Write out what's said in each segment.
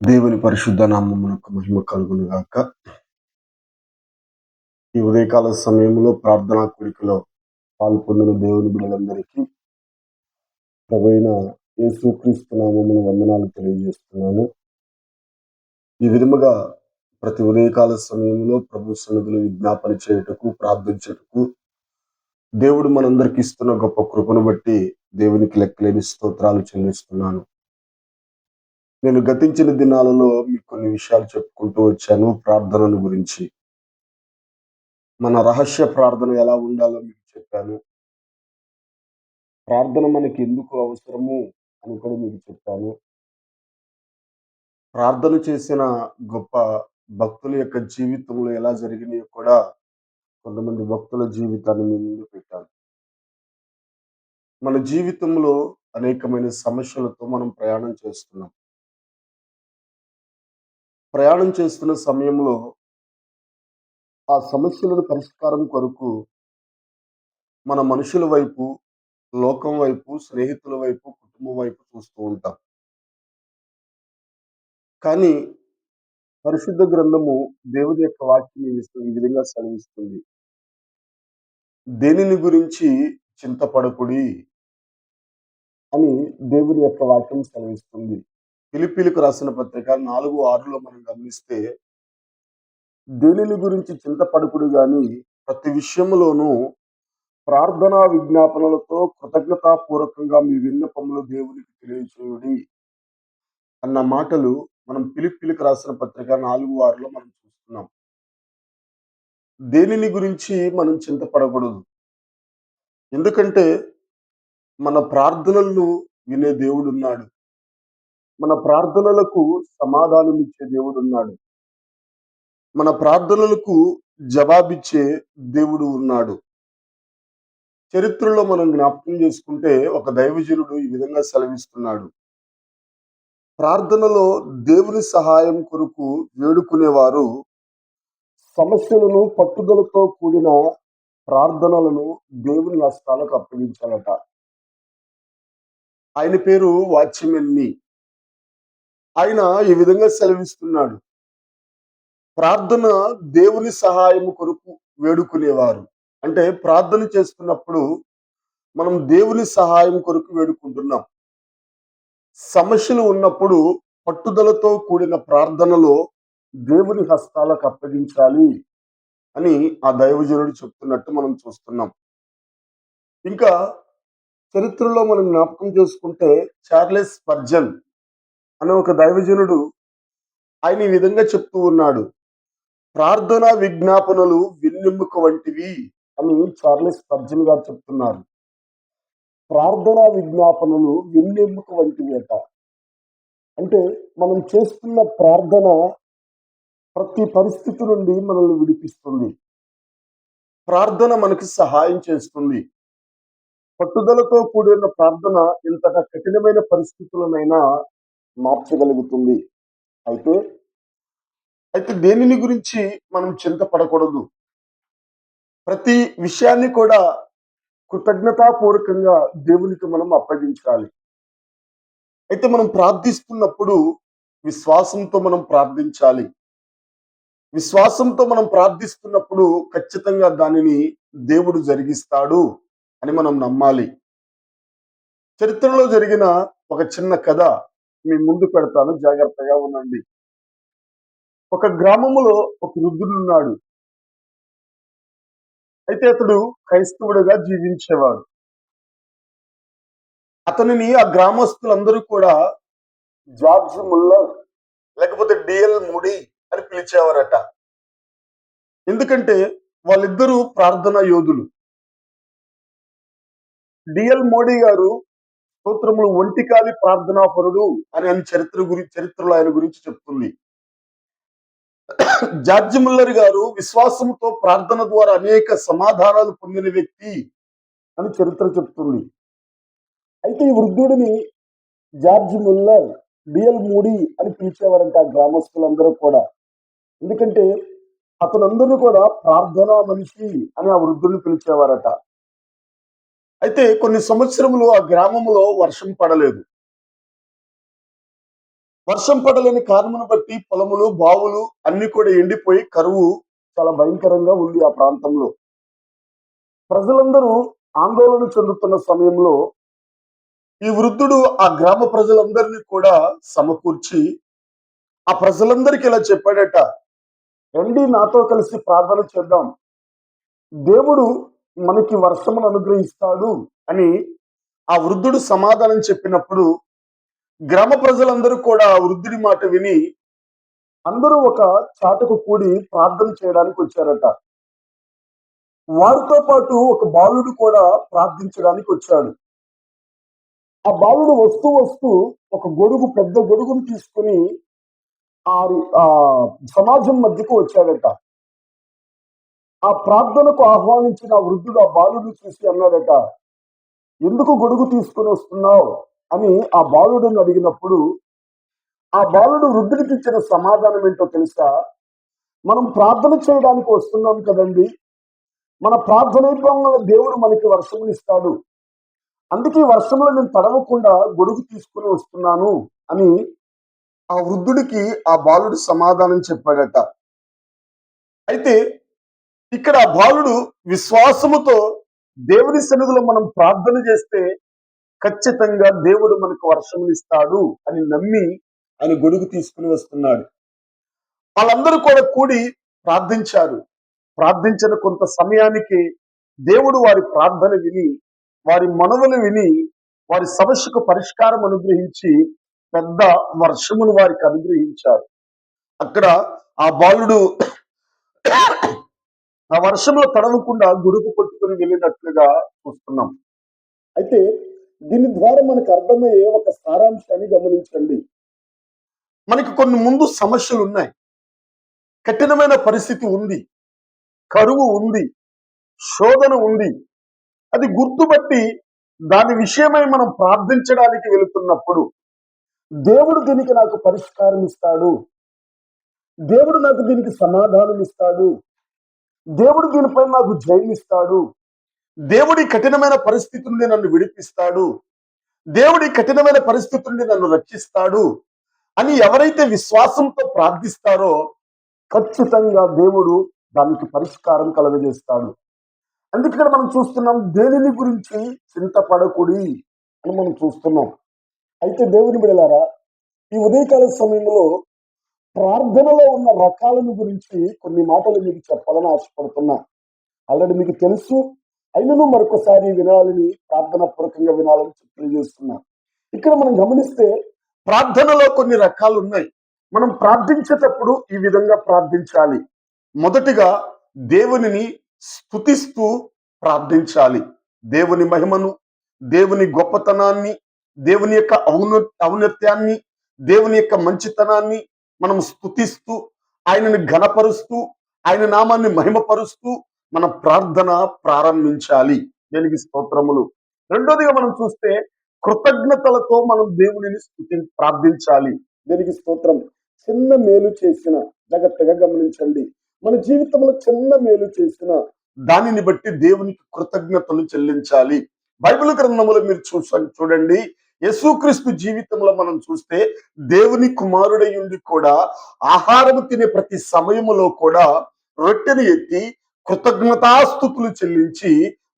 దేవుని పరిశుద్ధ నామమునకు మహిమ కలుగును గాక. ఈ ఉదయకాల సమయంలో ప్రార్థనా కూడికలో పాల్పొందిన దేవుని బిడ్డలందరికీ ప్రభువైన యేసుక్రీస్తు నామమున వందనాలు తెలియజేస్తున్నాను. ఈ విధముగా ప్రతి ఉదయకాల సమయంలో ప్రభు సన్నిధిలో విజ్ఞాపన చేయుటకు, ప్రార్థించుటకు దేవుడు మనందరికి ఇస్తున్న గొప్ప కృపను బట్టి దేవునికి లెక్కలేని స్తోత్రాలు చెల్లిస్తున్నాను. నేను గతించిన దినాలలో మీకు కొన్ని విషయాలు చెప్పుకుంటూ వచ్చాను ప్రార్థనను గురించి. మన రహస్య ప్రార్థన ఎలా ఉండాలో మీకు చెప్పాను. ప్రార్థన మనకి ఎందుకు అవసరము అని కూడా మీకు చెప్పాను. ప్రార్థన చేసిన గొప్ప భక్తుల యొక్క జీవితంలో ఎలా జరిగినాయో కూడా కొంతమంది భక్తుల జీవితాన్ని మీ ముందు పెట్టాను. మన జీవితంలో అనేకమైన సమస్యలతో మనం ప్రయాణం చేస్తున్నాం. ప్రయాణం చేస్తున్న సమయంలో ఆ సమస్యలను పరిష్కారం కొరకు మన మనుషుల వైపు, లోకం వైపు, స్నేహితుల వైపు, కుటుంబం వైపు చూస్తూ ఉంటాం. కానీ పరిశుద్ధ గ్రంథము దేవుని యొక్క వాక్యం ఈ విధంగా సెలవిస్తుంది. దేనిని గురించి చింతపడకుడి అని దేవుని యొక్క వాక్యం సెలవిస్తుంది. ఫిలిప్పీలకు రాసిన పత్రిక 4:6లో మనం గమనిస్తే, దేనిని గురించి చింతపడకుడు గాని ప్రతి విషయములోనూ ప్రార్థనా విజ్ఞాపనలతో కృతజ్ఞతాపూర్వకంగా మీ విన్నపములు దేవునికి తెలియచేయుడి అన్న మాటలు మనం ఫిలిప్పీలకు రాసిన పత్రిక 4:6లో మనం చూస్తున్నాం. దేనిని గురించి మనం చింతపడకూడదు. ఎందుకంటే మన ప్రార్థనలను వినే దేవుడున్నాడు. మన ప్రార్థనలకు సమాధానమిచ్చే దేవుడున్నాడు. మన ప్రార్థనలకు జవాబిచ్చే దేవుడు ఉన్నాడు. చరిత్రలో మనం జ్ఞాపకం చేసుకుంటే ఒక దైవజనుడు ఈ విధంగా సెలవిస్తున్నాడు. ప్రార్థనలో దేవుని సహాయం కొరకు వేడుకునేవారు సమస్యలను పట్టుదలతో కూడిన ప్రార్థనలను దేవుని హస్తాలకు అప్పగించాలట. ఆయన పేరు వాచ్యమెన్ని. ఆయన ఈ విధంగా సెలవిస్తున్నాడు. ప్రార్థన దేవుని సహాయం కొరకు వేడుకునేవారు. అంటే ప్రార్థన చేస్తున్నప్పుడు మనం దేవుని సహాయం కొరకు వేడుకుంటున్నాం. సమస్యలు ఉన్నప్పుడు పట్టుదలతో కూడిన ప్రార్థనలో దేవుని హస్తాలకు అప్పగించాలి అని ఆ దైవజనుడు చెప్తున్నట్టు మనం చూస్తున్నాం. ఇంకా చరిత్రలో మనం జ్ఞాపకం చేసుకుంటే చార్లెస్ స్పర్జన్ అనే ఒక దైవజనుడు ఆయన ఈ విధంగా చెప్తూ ఉన్నాడు. ప్రార్థనా విజ్ఞాపనలు వెన్నెముక వంటివి అని చార్లెస్ స్పర్జన్ గారు చెప్తున్నారు. ప్రార్థనా విజ్ఞాపనలు వెన్నెముక వంటివి అట. అంటే మనం చేస్తున్న ప్రార్థన ప్రతి పరిస్థితి నుండి మనల్ని విడిపిస్తుంది. ప్రార్థన మనకి సహాయం చేస్తుంది. పట్టుదలతో కూడిన ప్రార్థన ఇంతగా కఠినమైన పరిస్థితులనైనా మార్చగలుగుతుంది. అయితే అయితే దేనిని గురించి మనం చింతపడకూడదు. ప్రతి విషయాన్ని కూడా కృతజ్ఞతాపూర్వకంగా దేవునికి మనం అప్పగించాలి. అయితే మనం ప్రార్థిస్తున్నప్పుడు విశ్వాసంతో మనం ప్రార్థించాలి. విశ్వాసంతో మనం ప్రార్థిస్తున్నప్పుడు ఖచ్చితంగా దానిని దేవుడు జరిగిస్తాడు అని మనం నమ్మాలి. చరిత్రలో జరిగిన ఒక చిన్న కథ మీ ముందు పెడతాను, జాగ్రత్తగా ఉండండి. ఒక గ్రామములో ఒక వృద్ధుడున్నాడు. అయితే అతడు క్రైస్తవుడిగా జీవించేవాడు. అతనిని ఆ గ్రామస్తులందరూ కూడా జార్జ్ ముల్లర్ లేకపోతే డిఎల్ మూడీ అని పిలిచేవారట. ఎందుకంటే వాళ్ళిద్దరూ ప్రార్థనా యోధులు. డిఎల్ మోడీ గారు స్తోత్రములు ఒంటికాలి ప్రార్థనాపరుడు అని ఆయన చరిత్రలో ఆయన గురించి చెప్తుంది. జార్జ్ ముల్లర్ గారు విశ్వాసంతో ప్రార్థన ద్వారా అనేక సమాధానాలు పొందిన వ్యక్తి అని చరిత్ర చెప్తుంది. అయితే ఈ వృద్ధుడిని జార్జ్ ముల్లర్, డిఎల్ మూడీ అని పిలిచేవారంట ఆ గ్రామస్తులందరూ కూడా. ఎందుకంటే అతనందరూ కూడా ప్రార్థనా మనిషి అని ఆ వృద్ధుడిని పిలిచేవారట. అయితే కొన్ని సంవత్సరములు ఆ గ్రామంలో వర్షం పడలేదు. వర్షం పడలేని కారణమును బట్టి పొలములు బావులు అన్ని కూడా ఎండిపోయి కరువు చాలా భయంకరంగా ఉంది ఆ ప్రాంతంలో. ప్రజలందరూ ఆందోళన చెందుతున్న సమయంలో ఈ వృద్ధుడు ఆ గ్రామ ప్రజలందరినీ కూడా సమకూర్చి ఆ ప్రజలందరికీ ఇలా చెప్పాడట, రండి నాతో కలిసి ప్రార్థన చేద్దాం, దేవుడు మనకి వర్షమును అనుగ్రహిస్తాడు అని ఆ వృద్ధుడు సమాధానం చెప్పినప్పుడు గ్రామ ప్రజలందరూ కూడా ఆ వృద్ధుడి మాట విని అందరూ ఒక చాటుకు కూడి ప్రార్థన చేయడానికి వచ్చారట. వారితో పాటు ఒక బాలుడు కూడా ప్రార్థించడానికి వచ్చాడు. ఆ బాలుడు వస్తూ వస్తూ ఒక గొడుగు, పెద్ద గొడుగును తీసుకుని ఆ సమాజం మధ్యకు వచ్చాడట. ఆ ప్రార్థనకు ఆహ్వానించిన ఆ వృద్ధుడు ఆ బాలుడు చూసి అన్నాడట, ఎందుకు గొడుగు తీసుకుని వస్తున్నావు అని ఆ బాలుడిని అడిగినప్పుడు ఆ బాలుడు వృద్ధుడికి ఇచ్చిన సమాధానం ఏంటో తెలుసా? మనం ప్రార్థన చేయడానికి వస్తున్నాం కదండి, మన ప్రార్థనైపంగా దేవుడు మనకి వర్షమునిస్తాడు, అందుకే వర్షంలో నేను తడవకుండా గొడుగు తీసుకుని వస్తున్నాను అని ఆ వృద్ధుడికి ఆ బాలుడు సమాధానం చెప్పాడట. అయితే ఇక్కడ ఆ బాలుడు విశ్వాసముతో దేవుని సన్నిధిలో మనం ప్రార్థన చేస్తే ఖచ్చితంగా దేవుడు మనకు వర్షమునిస్తాడు అని నమ్మి ఆయన గొడుగు తీసుకుని వస్తున్నాడు. వాళ్ళందరూ కూడా కూడి ప్రార్థించారు. ప్రార్థించిన కొంత సమయానికి దేవుడు వారి ప్రార్థన విని, వారి మనవులు విని, వారి సమస్యకు పరిష్కారం అనుగ్రహించి పెద్ద వర్షమును వారికి అనుగ్రహించారు. అక్కడ ఆ బాలుడు ఆ వర్షంలో తడవకుండా గొడుగు పట్టుకుని వెళ్ళినట్లుగా చూస్తున్నాం. అయితే దీని ద్వారా మనకు అర్థమయ్యే ఒక సారాంశాన్ని గమనించండి. మనకి కొన్ని ముందు సమస్యలు ఉన్నాయి, కఠినమైన పరిస్థితి ఉంది, కరువు ఉంది, శోధన ఉంది. అది గుర్తుపట్టి దాని విషయమై మనం ప్రార్థించడానికి వెళుతున్నప్పుడు దేవుడు దీనికి నాకు పరిష్కారం ఇస్తాడు, దేవుడు నాకు దీనికి సమాధానం ఇస్తాడు, దేవుడు దీనిపై నాకు జయమిస్తాడు, దేవుడి కఠినమైన పరిస్థితి నుండి నన్ను విడిపిస్తాడు, దేవుడి కఠినమైన పరిస్థితి నుండి నన్ను రక్షిస్తాడు అని ఎవరైతే విశ్వాసంతో ప్రార్థిస్తారో ఖచ్చితంగా దేవుడు దానికి పరిష్కారం కలుగజేస్తాడు. అందుకే ఇక్కడ మనం చూస్తున్నాం, దేనిని గురించి చింతపడకుడి అని మనం చూస్తున్నాం. అయితే దేవుని బిడ్డలారా, ఈ ఉదయకాల సమయంలో ప్రార్థనలో ఉన్న రకాలను గురించి కొన్ని మాటలు మీకు చెప్పాలని ఆశపడుతున్నా. ఆల్రెడీ మీకు తెలుసు, అయినను మరొకసారి వినాలని, ప్రార్థన పూర్వకంగా వినాలని తెలియజేస్తున్నా. ఇక్కడ మనం గమనిస్తే ప్రార్థనలో కొన్ని రకాలు ఉన్నాయి. మనం ప్రార్థించేటప్పుడు ఈ విధంగా ప్రార్థించాలి. మొదటిగా దేవునిని స్తుతిస్తూ ప్రార్థించాలి. దేవుని మహిమను, దేవుని గొప్పతనాన్ని, దేవుని యొక్క ఔన్నత్యాన్ని, దేవుని యొక్క మంచితనాన్ని మనం స్తుతిస్తూ, ఆయనని ఘనపరుస్తూ, ఆయన నామాన్ని మహిమపరుస్తూ మన ప్రార్థన ప్రారంభించాలి. దేనికి స్తోత్రములు. రెండోదిగా మనం చూస్తే కృతజ్ఞతలతో మనం దేవునిని ప్రార్థించాలి. దేనికి స్తోత్రం. చిన్న మేలు చేసిన, జాగ్రత్తగా గమనించండి, మన జీవితంలో చిన్న మేలు చేసిన దానిని బట్టి దేవునికి కృతజ్ఞతలు చెల్లించాలి. బైబిల్ గ్రంథములో మీరు చూడండి, యేసుక్రీస్తు జీవితంలో మనం చూస్తే దేవుని కుమారుడై ఉండి కూడా ఆహారం తినే ప్రతి సమయములో కూడా రొట్టెని ఎత్తి కృతజ్ఞతాస్తుతులు చెల్లించి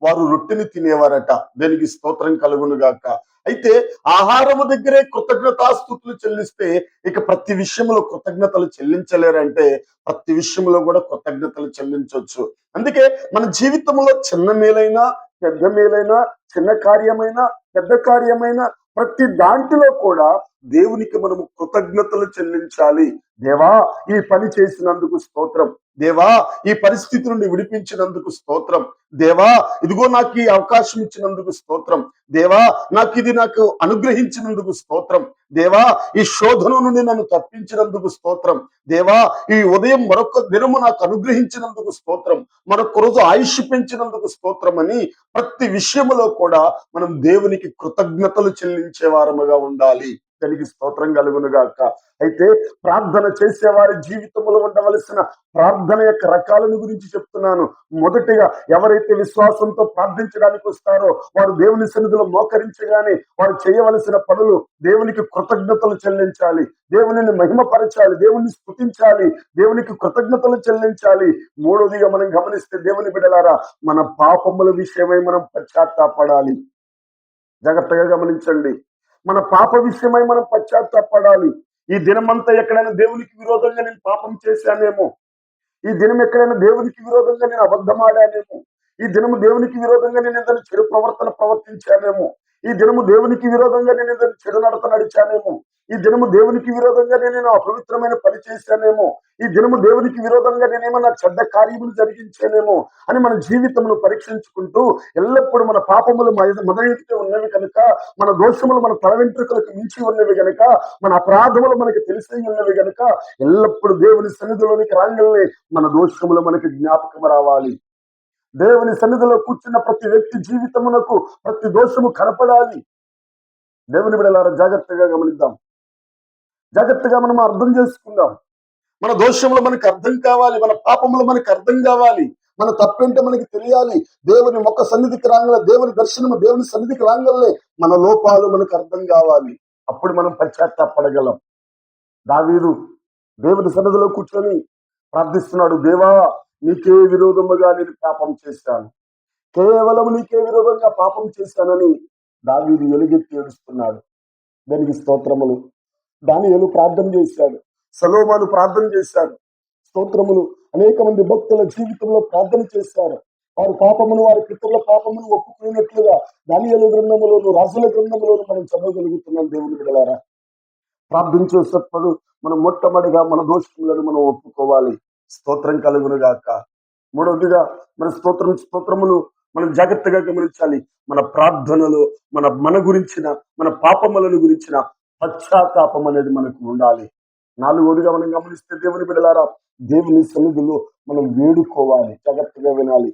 వారు రొట్టెని తినేవారట. దేనికి స్తోత్రం కలుగును గాక. అయితే ఆహారము దగ్గరే కృతజ్ఞతాస్తుతులు చెల్లిస్తే ఇక ప్రతి విషయంలో కృతజ్ఞతలు చెల్లించలేరంటే ప్రతి విషయంలో కూడా కృతజ్ఞతలు చెల్లించవచ్చు. అందుకే మన జీవితంలో చిన్న మేలైనా, పెద్ద మేలైనా, చిన్న కార్యమైనా, పెద్ద కార్యమైనా ప్రతి దాంట్లో కూడా దేవునికి మనము కృతజ్ఞతలు చెల్లించాలి. దేవా ఈ పని చేసినందుకు స్తోత్రం, దేవా ఈ పరిస్థితి నుండి విడిపించినందుకు స్తోత్రం, దేవా ఇదిగో నాకు ఈ అవకాశం ఇచ్చినందుకు స్తోత్రం, దేవా నాకు అనుగ్రహించినందుకు స్తోత్రం, దేవా ఈ శోధన నుండి నన్ను తప్పించినందుకు స్తోత్రం, దేవా ఈ ఉదయం మరొక దినము నాకు అనుగ్రహించినందుకు స్తోత్రం, మరొక రోజు ఆయుష్ పెంచినందుకు స్తోత్రం అని ప్రతి విషయంలో కూడా మనం దేవునికి కృతజ్ఞతలు చెల్లించే వారముగా ఉండాలి. దానికి స్తోత్రం కలుగును గాక. అయితే ప్రార్థన చేసేవారి జీవితంలో ఉండవలసిన ప్రార్థన యొక్క రకాలను గురించి చెప్తున్నాను. మొదటిగా ఎవరైతే విశ్వాసంతో ప్రార్థించడానికి వస్తారో వారు దేవుని సన్నిధిలో మోకరించగానే వారు చేయవలసిన పనులు దేవునికి కృతజ్ఞతలు చెల్లించాలి, దేవునిని మహిమపరచాలి, దేవుని స్తుతించాలి, దేవునికి కృతజ్ఞతలు చెల్లించాలి. మూడవదిగా మనం గమనిస్తే దేవుని బిడ్డలారా, మన పాపముల విషయమై మనం పశ్చాత్తాపడాలి. జాగ్రత్తగా గమనించండి. మన పాప విషయమై మనం పశ్చాత్తాపడాలి. ఈ దినమంతా ఎక్కడైనా దేవునికి విరోధంగా నేను పాపం చేశానేమో, ఈ దినం ఎక్కడైనా దేవునికి విరోధంగా నేను అబద్ధమాడానేమో, ఈ దినము దేవునికి విరోధంగా నేను ఏదైనా చెడు ప్రవర్తన ప్రవర్తించానేమో, ఈ దినము దేవునికి విరోధంగా నేను ఏదైనా చెడు నడత నడిచానేమో, ఈ దినము దేవునికి విరోధంగా నేను అపవిత్రమైన పని చేశానేమో, ఈ దినము దేవునికి విరోధంగా నేనేమన్నా చెడ్డ కార్యములు జరిగించానేమో అని మన జీవితమును పరీక్షించుకుంటూ ఎల్లప్పుడూ మన పాపములు మొదలెత్తి ఉన్నవి కనుక, మన దోషములు మన తల వెంట్రుకలకు మించి ఉన్నవి గనుక, మన అపరాధములు మనకి తెలిసి ఉన్నవి గనుక ఎల్లప్పుడూ దేవుని సన్నిధిలోనికి రాగానే మన దోషములు మనకి జ్ఞాపకం రావాలి. దేవుని సన్నిధిలో కూర్చున్న ప్రతి వ్యక్తి జీవితమునకు ప్రతి దోషము కనపడాలి. దేవుని బిడ్డలారా, జాగ్రత్తగా గమనిద్దాం, జాగ్రత్తగా మనం అర్థం చేసుకుందాం. మన దోషములు మనకు అర్థం కావాలి, మన పాపములు మనకు అర్థం కావాలి, మన తప్పేంటో మనకి తెలియాలి. దేవుని మొక్క సన్నిధికి రాగల, దేవుని దర్శనము దేవుని సన్నిధికి రాగలే మన లోపాలు మనకు అర్థం కావాలి. అప్పుడు మనం పశ్చాత్తాపడగలం. దావీదు దేవుని సన్నిధిలో కూర్చొని ప్రార్థిస్తున్నాడు, దేవా నీకే విరోధముగా నేను పాపం చేశాను, కేవలం నీకే విరోధంగా పాపం చేశానని దావీదు ఎలుగెత్తి ఏడుస్తున్నాడు. దానికి స్తోత్రములు. దానియేలు ప్రార్థన చేశాడు, సొలొమోను ప్రార్థన చేశాడు. స్తోత్రములు. అనేక మంది భక్తుల జీవితంలో ప్రార్థన చేశారు. వారి పాపమును, వారి పితరుల పాపమును ఒప్పుకున్నట్లుగా దానియేలు గ్రంథములోను రాజుల గ్రంథములోను మనం చదవగలుగుతున్నాం. దేవుని బిడ్డలారా, ప్రార్థించేటప్పుడు మనం మొట్టమొదటిగా మన దోషములను మనం ఒప్పుకోవాలి. స్తోత్రం కలుగును గాక. మూడవదిగా మన స్తోత్రములు మనం జాగ్రత్తగా గమనించాలి. మన ప్రార్థనలో మన గురించిన, మన పాపములను గురించిన పశ్చాత్తాపం అనేది మనకు ఉండాలి. నాలుగోదిగా మనం గమనిస్తే దేవుని బిడ్డలారా, దేవుని సన్నిధిలో మనం వేడుకోవాలి. జాగ్రత్తగా వినాలి.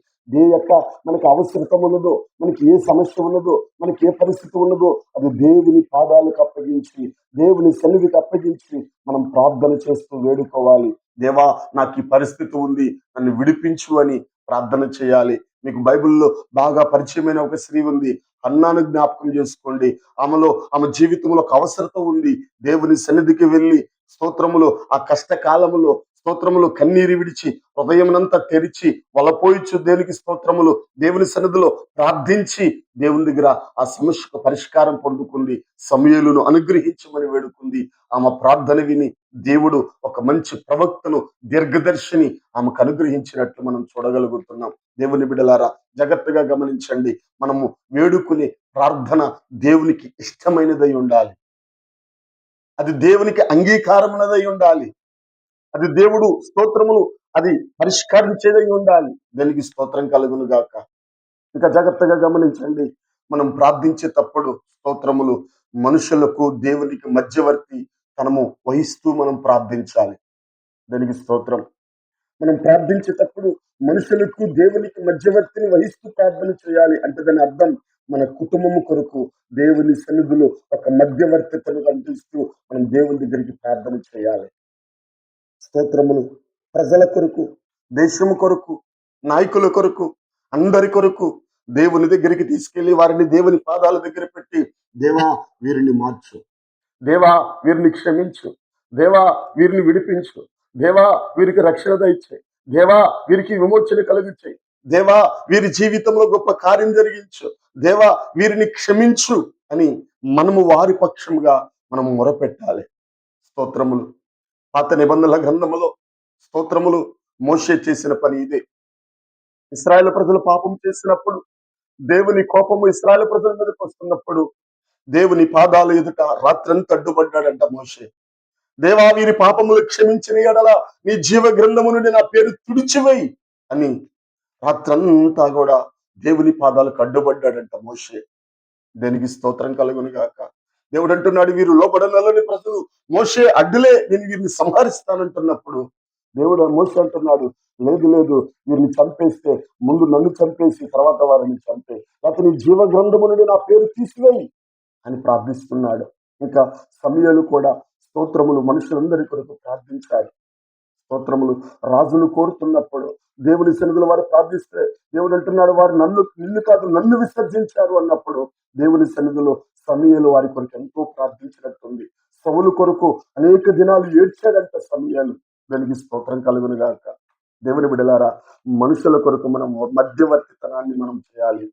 మనకి అవసరత ఉన్నదో, మనకి ఏ సమస్య ఉన్నదో, మనకి ఏ పరిస్థితి ఉన్నదో అది దేవుని పాదాలకు అప్పగించి, దేవుని సన్నిధికి అప్పగించి మనం ప్రార్థన చేస్తూ వేడుకోవాలి. దేవా నాకు ఈ పరిస్థితి ఉంది, నన్ను విడిపించు అని ప్రార్థన చేయాలి. మీకు బైబిల్లో బాగా పరిచయమైన ఒక స్త్రీ ఉంది, హన్నాను జ్ఞాపకం చేసుకోండి. ఆమె జీవితంలో ఒక అవసరత ఉంది. దేవుని సన్నిధికి వెళ్ళి స్తోత్రములు, ఆ కష్టకాలములో స్తోత్రములు కన్నీరు విడిచి హృదయమునంతా తెరిచి వలపోయిచ్చు దేనికి స్తోత్రములు దేవుని సన్నిధిలో ప్రార్థించి దేవుని దగ్గర ఆ సమస్యకు పరిష్కారం పొందుకుంది. సమూయేలును అనుగ్రహించమని వేడుకుంది. ఆమె ప్రార్థన విని దేవుడు ఒక మంచి ప్రవక్తను, దీర్ఘదర్శిని ఆమెకు అనుగ్రహించినట్లు మనం చూడగలుగుతున్నాం. దేవుని బిడ్డలారా, జాగ్రత్తగా గమనించండి. మనము వేడుకునే ప్రార్థన దేవునికి ఇష్టమైనదై ఉండాలి, అది దేవునికి అంగీకారమునదై ఉండాలి, అది దేవుడు స్తోత్రములు అది పరిష్కరించేదై ఉండాలి. దానికి స్తోత్రం కలుగును గాక. ఇంకా జాగ్రత్తగా గమనించండి, మనం ప్రార్థించేటప్పుడు స్తోత్రములు మనుషులకు దేవునికి మధ్యవర్తి తనము వహిస్తూ మనం ప్రార్థించాలి. దానికి స్తోత్రం. మనం ప్రార్థించేటప్పుడు మనుషులకు దేవునికి మధ్యవర్తిని వహిస్తూ ప్రార్థన చేయాలి. అంటే దాని అర్థం మన కుటుంబము కొరకు దేవుని సన్నిధిలో ఒక మధ్యవర్తితను కల్పిస్తూ మనం దేవుని దగ్గరికి ప్రార్థన చేయాలి. స్తోత్రములు. ప్రజల కొరకు, దేశము కొరకు, నాయకుల కొరకు, అందరి కొరకు దేవుని దగ్గరికి తీసుకెళ్లి వారిని దేవుని పాదాల దగ్గర పెట్టి, దేవా వీరిని మార్చు, దేవా వీరిని క్షమించు, దేవా వీరిని విడిపించు, దేవా వీరికి రక్షణ దయచేయి, దేవా వీరికి విమోచన కలిగించే, దేవా వీరి జీవితంలో గొప్ప కార్యం జరిగించు, దేవా వీరిని క్షమించు అని మనము వారి పక్షంగా మనము మొరపెట్టాలి. స్తోత్రములు. పాత నిబంధనల గ్రంథములో స్తోత్రములు మోషే చేసిన పని ఇదే. ఇశ్రాయేలు ప్రజలు పాపం చేసినప్పుడు దేవుని కోపము ఇశ్రాయేలు ప్రజల మీదకి వస్తున్నప్పుడు దేవుని పాదాల ఎదుట రాత్రంతా అడ్డుపడ్డాడంట మోషే. దేవా వీరి పాపములు క్షమించిన ఎడల నీ జీవ గ్రంథము నుండి నా పేరు తుడిచివేయి అని రాత్రంతా కూడా దేవుని పాదాలకు అడ్డుపడ్డాడంట మోషే. దేనికి స్తోత్రం కలుగును గాక. దేవుడు అంటున్నాడు, వీరు లోబడనల్లని ప్రజలు, మోషే అడ్డులే, నేను వీరిని సంహరిస్తానంటున్నప్పుడు దేవుడు మోషే అంటున్నాడు, లేదు లేదు, వీరిని చంపేస్తే ముందు నన్ను చంపేసి తర్వాత వారిని చంపే, లేకపోతే నీ జీవ గ్రంథము నుండి నా పేరు తీసివేయి అని ప్రార్థిస్తున్నాడు. ఇంకా సమయాలు కూడా స్తోత్రములు మనుషులందరి కొరకు ప్రార్థించాడు. స్తోత్రములు రాజులు కోరుతున్నప్పుడు దేవుని సన్నిధిలో వారు ప్రార్థిస్తే దేవుడు అంటున్నాడు, వారు నిన్ను కాదు నన్ను విసర్జించారు అన్నప్పుడు దేవుని సన్నిధిలో సమయాలు వారి కొరకు ఎంతో ప్రార్థించినట్టుంది. సౌలు కొరకు అనేక దినాలు ఏడ్చాడంట సమయాలు. వెలిగి స్తోత్రం కలుగును గాక. దేవుని బిడలారా, మనుషుల కొరకు మనం మధ్యవర్తితనాన్ని మనం చేయాలి.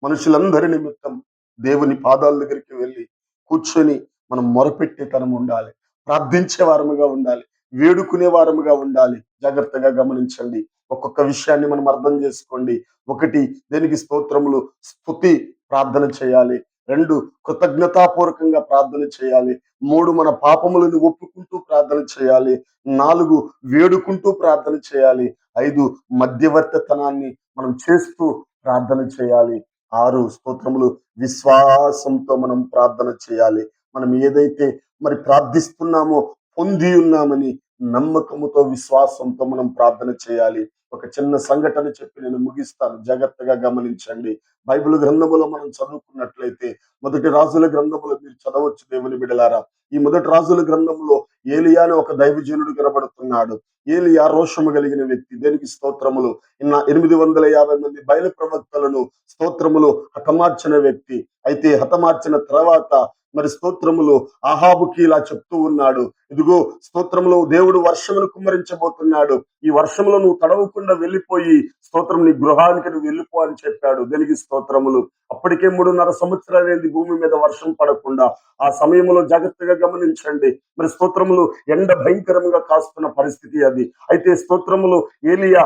మనుషులందరి నిమిత్తం దేవుని పాదాల దగ్గరికి వెళ్ళి కూర్చొని మనం మొరపెట్టే తనం ఉండాలి. ప్రార్థించే వారముగా ఉండాలి. వేడుకునే వారముగా ఉండాలి. జాగ్రత్తగా గమనించండి. ఒక్కొక్క విషయాన్ని మనం అర్థం చేసుకోండి. ఒకటి, దేనికి స్తోత్రములు స్తుతి ప్రార్థన చేయాలి. 2, కృతజ్ఞతాపూర్వకంగా ప్రార్థన చేయాలి. 3, మన పాపములను ఒప్పుకుంటూ ప్రార్థన చేయాలి. 4, వేడుకుంటూ ప్రార్థన చేయాలి. 5, మధ్యవర్తితనాన్ని మనం చేస్తూ ప్రార్థన చేయాలి. 6, స్తోత్రములు విశ్వాసంతో మనం ప్రార్థన చేయాలి. మనం ఏదైతే మరి ప్రార్థిస్తున్నామో పొంది ఉన్నామని నమ్మకముతో విశ్వాసంతో మనం ప్రార్థన చేయాలి. ఒక చిన్న సంఘటన చెప్పి నేను ముగిస్తాను. జాగ్రత్తగా గమనించండి. బైబిల్ గ్రంథములో మనం చదువుకున్నట్లయితే మొదటి రాజుల గ్రంథములో మీరు చదవచ్చు దేవుని బిడలారా. ఈ మొదటి రాజుల గ్రంథంలో ఏలియా అని ఒక దైవజనుడు కనబడుతున్నాడు. ఏలియా రోషము కలిగిన వ్యక్తి. దేనికి స్తోత్రములు 850 మంది బయలు ప్రవక్తలను స్తోత్రములు హతమార్చిన వ్యక్తి. అయితే హతమార్చిన తర్వాత మరి స్తోత్రములు ఆహాబుకి ఇలా చెప్తూ ఉన్నాడు, ఇదిగో స్తోత్రములో దేవుడు వర్షమును కుమ్మరించబోతున్నాడు. ఈ వర్షంలో నువ్వు తడవకుండా వెళ్ళిపోయి స్తోత్రం నీ గృహానికి నువ్వు వెళ్ళిపో అని చెప్పాడు. దేనికి స్తోత్రములు. అప్పటికే 3.5 సంవత్సరాలైంది భూమి మీద వర్షం పడకుండా. ఆ సమయంలో జాగ్రత్తగా గమనించండి. మరి స్తోత్రములు ఎండ భయంకరంగా కాస్తున్న పరిస్థితి అది. అయితే స్తోత్రములు ఏలియా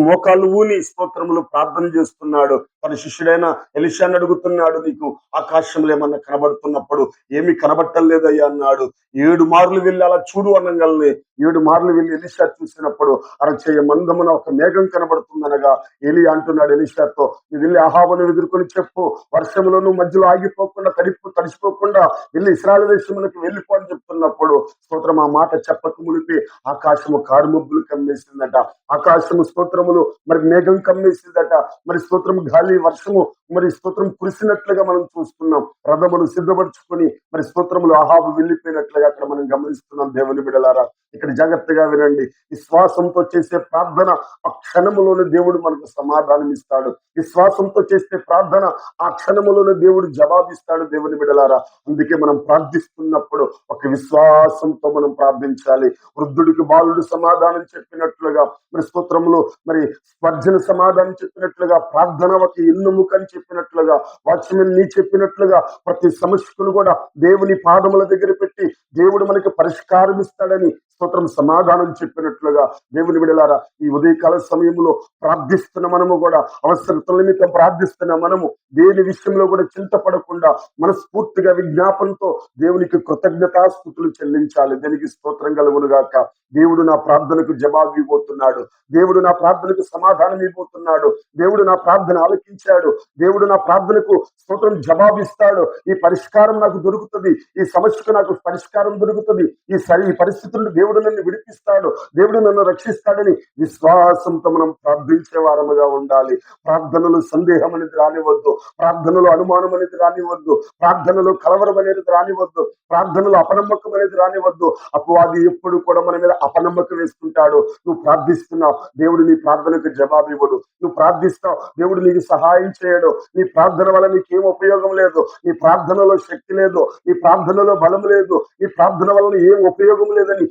మోకాళ్ళు ఊని స్తోత్రములు ప్రార్థన చేస్తున్నాడు. తన శిష్యుడైన ఎలీషాని అడుగుతున్నాడు, నీకు ఆకాశంలో ఏమన్నా కనబడుతున్నప్పుడు? ఏమి కనబట్టలేదయ్యా అన్నాడు. 7 మార్లు వెళ్ళి అలా చూడు అనగానే 7 మార్లు వెళ్ళి ఎలీషా చూసినప్పుడు అరచేయ మందమున ఒక మేఘం కనబడుతుందనగా ఏలియా అంటున్నాడు ఎలీషాతో, నువ్వు వెళ్ళి అహాబును ఎదుర్కొని చెప్పు, వర్షంలోనూ మధ్యలో ఆగిపోకుండా తడిసిపోకుండా వెళ్ళి ఇశ్రాయేలు దేశమునకు వెళ్ళిపో అని చెప్తున్నప్పుడు స్తోత్రం ఆ మాట చెప్పక మునిపి ఆకాశము కారు మబ్బులు కమ్మేసిందట. ఆకాశము స్తోత్రములు మరి మేఘం కమ్మేసిందట. మరి స్తోత్రం గాలి వర్షము మరి స్తోత్రం కురిసినట్లుగా మనం చూస్తున్నాం. రథమును సిద్ధపరచుకొని మరి స్తోత్రములు అహాబు వెళ్ళిపోయినట్లుగా అక్కడ మనం గమనిస్తున్నాం. దేవుని బిడలారా, ఇక్కడ జాగ్రత్తగా వినండి. విశ్వాసంతో చేసే ప్రార్థన ఆ క్షణములోనే దేవుడు మనకు సమాధానం ఇస్తాడు. విశ్వాసంతో చేసే ప్రార్థన ఆ క్షణములోనే దేవుడు జవాబిస్తాడు. దేవుని బిడలారా, అందుకే మనం ప్రార్థిస్తున్నప్పుడు ఒక విశ్వాసంతో మనం ప్రార్థించాలి. వృద్ధుడికి బాలుడు సమాధానం చెప్పినట్లుగా మరి స్తోత్రములు మరి స్పర్జన సమాధానం చెప్పినట్లుగా ప్రార్థన ఒక ఇన్నుముకని చెప్పినట్లుగా వాచ్మెన్ నీ చెప్పినట్లుగా ప్రతి సమస్యను కూడా దేవుని పాదముల దగ్గర పెట్టి దేవుడు మనకి పరిష్కారం ఇస్తాడని స్తోత్రం సమాధానం చెప్పినట్లుగా దేవుని బిడలారా, ఈ ఉదయకాల సమయంలో ప్రార్థిస్తున్న మనము కూడా అవసరతల నిమిత్తం ప్రార్థిస్తున్న మనము దేని విషయంలో కూడా చింతపడకుండా మనస్ఫూర్తిగా విజ్ఞాపనతో దేవునికి కృతజ్ఞతాస్తుతులు చెల్లించాలి. దేనికి స్తోత్రం కలుగును గాక. దేవుడు నా ప్రార్థనకు జవాబు ఇవ్వబోతున్నాడు. దేవుడు నా ప్రార్థనకు సమాధానం ఇవ్వబోతున్నాడు. దేవుడు నా ప్రార్థన ఆలకించాడు. దేవుడు నా ప్రార్థనకు స్తోత్రం జవాబిస్తాడు. ఈ పరిష్కారం నాకు దొరుకుతుంది. ఈ సమస్యకు నాకు పరిష్కారం దొరుకుతుంది. ఈ పరిస్థితులను దేవుడు నన్ను విడిపిస్తాడు. దేవుడు నన్ను రక్షిస్తాడని విశ్వాసంతో మనం ప్రార్థించే వారముగా ఉండాలి. ప్రార్థనలు సందేహం అనేది రానివద్దు. ప్రార్థనలు అనుమానం అనేది రానివద్దు. ప్రార్థనలు కలవరం అనేది రానివద్దు. ప్రార్థనలు అపనమ్మకం అనేది రానివద్దు. అపవాది ఎప్పుడు కూడా మన మీద అపనమ్మకం వేస్తుంటాడు. నువ్వు ప్రార్థిస్తున్నావు, దేవుడు నీ ప్రార్థనకు జవాబు ఇవ్వడు. నువ్వు ప్రార్థిస్తావు, దేవుడు నీకు సహాయం చేయడు. నీ ప్రార్థన వల్ల నీకేం ఉపయోగం లేదు. నీ ప్రార్థనలో శక్తి లేదు. నీ ప్రార్థనలో బలం లేదు. నీ ప్రార్థన వల్ల ఏం ఉపయోగం లేదని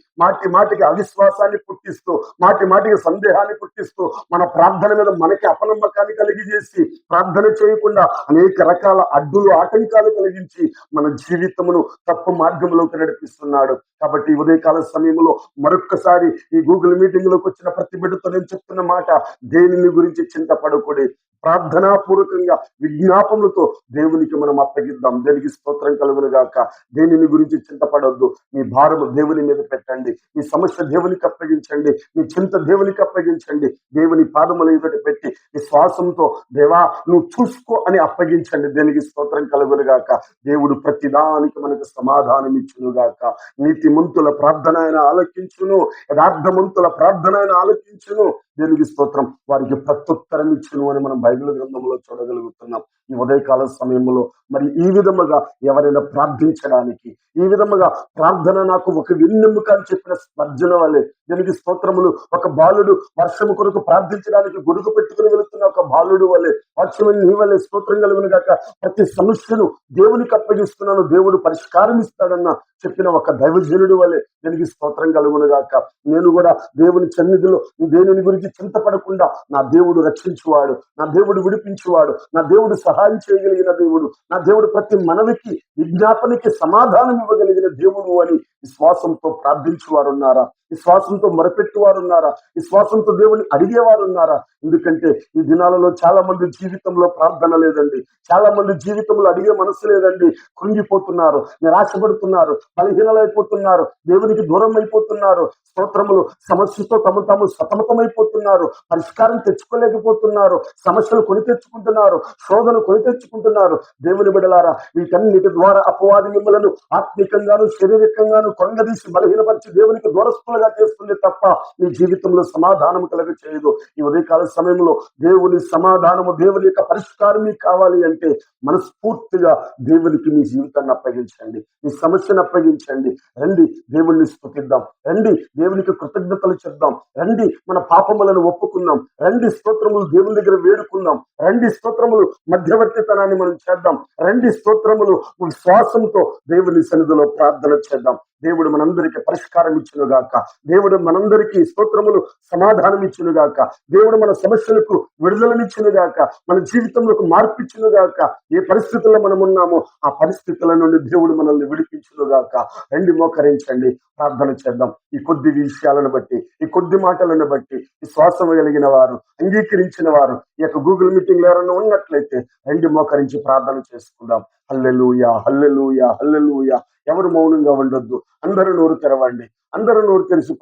మాటికి అవిశ్వాసాన్ని పుట్టిస్తూ మాటికి సందేహాన్ని పుట్టిస్తూ మన ప్రార్థన మీద మనకి అపనమ్మకాన్ని కలిగజేసి ప్రార్థన చేయకుండా అనేక రకాల అడ్డులు ఆటంకాలు కలిగించి మన జీవితమును తప్పు మార్గంలోకి నడిపిస్తున్నాడు. కాబట్టి ఉదయకాల సమయంలో మరొక్కసారి ఈ గూగుల్ మీటింగ్ లోకి వచ్చిన ప్రతి బిడ్డతో నేను చెప్తున్న మాట, దేనిని గురించి చింతపడకూడదు. ప్రార్థనాపూర్వకంగా విజ్ఞాపములతో దేవునికి మనం అప్పగిద్దాం. దేనికి స్తోత్రం కలుగును గాక. దేనిని గురించి చింతపడొద్దు. మీ భారము దేవుని మీద పెట్టండి. మీ సమస్య దేవునికి అప్పగించండి. మీ చింత దేవునికి అప్పగించండి. దేవుని పాదముల ఎదుట పెట్టి విశ్వాసంతో దేవా నువ్వు చూసుకో అని అప్పగించండి. దేనికి స్తోత్రం కలుగును గాక. దేవుడు ప్రతిదానికి మనకు సమాధానం ఇచ్చును గాక. నీతిమంతుల ప్రార్థన ఆయన ఆలకించును, యథార్థమంతుల ప్రార్థన ఆయన ఆలకించును. దేవునికి స్తోత్రం. వారికి ప్రత్యుత్తరం ఇచ్చును అని మనం బైబిల్ గ్రంథంలో చూడగలుగుతున్నాం. ఈ ఉదయకాల సమయంలో మరి ఈ విధముగా ఎవరైనా ప్రార్థించడానికి, ఈ విధముగా ప్రార్థన నాకు ఒక వెన్నెముక అని చెప్పిన స్పర్జన వలె, దీనికి స్తోత్రములు, ఒక బాలుడు వర్షము కొరకు ప్రార్థించడానికి గొడుగు పెట్టుకుని వెళుతున్న ఒక బాలుడు వలె, వాక్యమైన నీ వలె స్తోత్రం కలుగును గాక. ప్రతి సమస్యను దేవునికి అప్పగిస్తున్నాను, దేవుడు పరిష్కారం ఇస్తాడన్న చెప్పిన ఒక దైవజనుడు వలె దీనికి స్తోత్రం కలుగును గాక. నేను కూడా దేవుని సన్నిధిలో దేనిని గురించి చింతపడకుండా నా దేవుడు రక్షించువాడు, నా దేవుడు విడిపించువాడు, నా దేవుడు సహాయం చేయగలిగిన దేవుడు, నా దేవుడు ప్రతి మనవికి విజ్ఞాపనకి సమాధానం ఇవ్వగలిగిన దేవుడు అని విశ్వాసంతో ప్రార్థించేవారు ఉన్నారా? విశ్వాసంతో మొరపెట్టువారు ఉన్నారా? విశ్వాసంతో దేవుని అడిగేవారు ఉన్నారా? ఎందుకంటే ఈ దినాలలో చాలా మంది జీవితంలో ప్రార్థన లేదండి, చాలా మంది జీవితంలో అడిగే మనసు లేదండి. కృంగిపోతున్నారు, నిరాశపడుతున్నారు, బలహీనలైపోతున్నారు, దేవునికి దూరం అయిపోతున్నారు. స్తోత్రములు, సమస్యతో తాము సతమతమైపోతున్నారు, పరిష్కారం తెచ్చుకోలేకపోతున్నారు, సమస్యలు కొని తెచ్చుకుంటున్నారు, శోధన కొని తెచ్చుకుంటున్నారు. దేవుని బిడ్డలారా, వీటన్నిటి ద్వారా అపవాది మిమ్మలను ఆత్మికంగాను శారీరకంగాను కొండదీసి బలహీనపరిచి దేవునికి దూరస్తులుగా చేస్తుంది తప్ప మీ జీవితంలో సమాధానం కలగ చేయదు. ఈ ఉదయకాల సమయంలో దేవుని సమాధానము, దేవుని యొక్క పరిష్కారం మీకు కావాలి అంటే మనస్ఫూర్తిగా దేవునికి మీ జీవితాన్ని అప్పగించండి, మీ సమస్యను అప్పగించండి. రండి దేవుణ్ణి స్తుతిద్దాం, రండి దేవునికి కృతజ్ఞతలు చెప్దాం, రండి మన పాపములను ఒప్పుకుందాం, రండి స్తోత్రములు దేవుని దగ్గర వేడుకుందాం, రండి స్తోత్రములు మధ్యవర్తితనాన్ని మనం చేద్దాం, రండి స్తోత్రములు విశ్వాసంతో దేవుని సన్నిధిలో ప్రార్థన చేద్దాం. దేవుడు మనందరికీ పరిష్కారం ఇచ్చునుగాక, దేవుడు మనందరికీ స్తోత్రములు సమాధానం ఇచ్చునుగాక, దేవుడు మన సమస్యలకు విడుదలనిచ్చునుగాక, మన జీవితంలో మార్పిచ్చునుగాక. ఏ పరిస్థితుల్లో మనం ఉన్నామో ఆ పరిస్థితుల నుండి దేవుడు మనల్ని విడిపించునుగాక. రండి మోకరించండి, ప్రార్థన చేద్దాం. ఈ కొద్ది విషయాలను బట్టి, ఈ కొద్ది మాటలను బట్టి విశ్వాసం కలిగిన వారు, అంగీకరించిన వారు ఈ యొక్క గూగుల్ మీటింగ్ లో ఎవరైనా ఉన్నట్లయితే రండి మోకరించి ప్రార్థన చేసుకుందాం. హల్లెలూయా, హల్లెలూయా, హల్లెలూయా. ఎవరు మౌనంగా ఉండొద్దు, అందరూ నోరు తెరవండి, అందరూ నోరు తెరిచి